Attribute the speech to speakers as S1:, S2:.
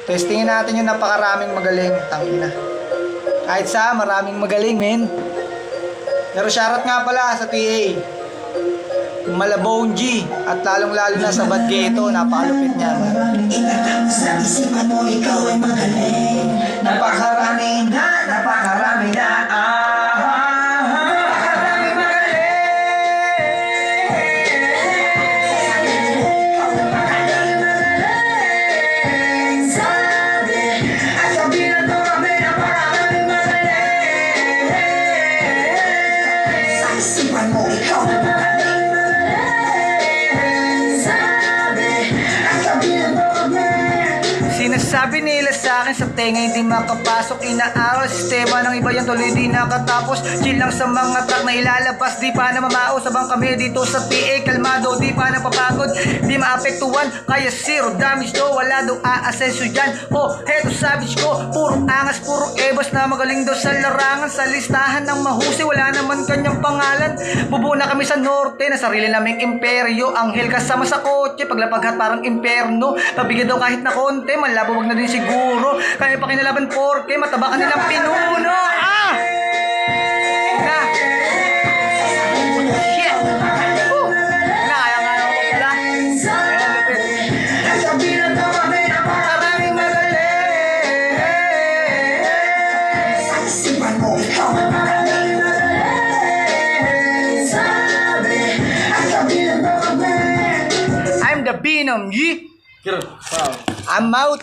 S1: Testingin natin yung napakaraming magaling. Tangina. Kahit sa maraming magaling, men. Pero shoutout nga pala sa TA. Malabong G. At lalong-lalo na sa Bad Ghetto. Napakalupit niya.
S2: Sa isipan mo ikaw ay magaling. Napakarami na, napakarami na.
S1: Sinasabi nila sa akin sa tenga hindi makapasok. Inaaral sistema ng iba yan tuloy di nakatapos. Chill lang sa mga track na ilalabas. Di pa na mamao sabang kami dito sa PA. Kalmado di pa napapagod. Di maapektuhan kaya zero damage do. Wala daw aasenso dyan. Oh heto savage ko. Puro angas puro ebas na magaling daw sa larangan. Sa listahan ng mahusay wala naman kanyang pangalan. Bubuo na kami sa norte na sarili naming imperyo. Anghel kasama sa kotse paglapaghat parang imperno. Pabigyan daw kahit na konti. Malabo wag na din siguro. Kaya pa kinalaban porke mataba ka nilang pinuno. Ah! Na! Shit! Kaya nga ako pala. Maraming magaling.
S2: Isipan mo ikaw ay magaling. Sabi at kabilang mo kami.
S1: I'm the Binom. Yee!
S3: Wow.
S1: I'm out.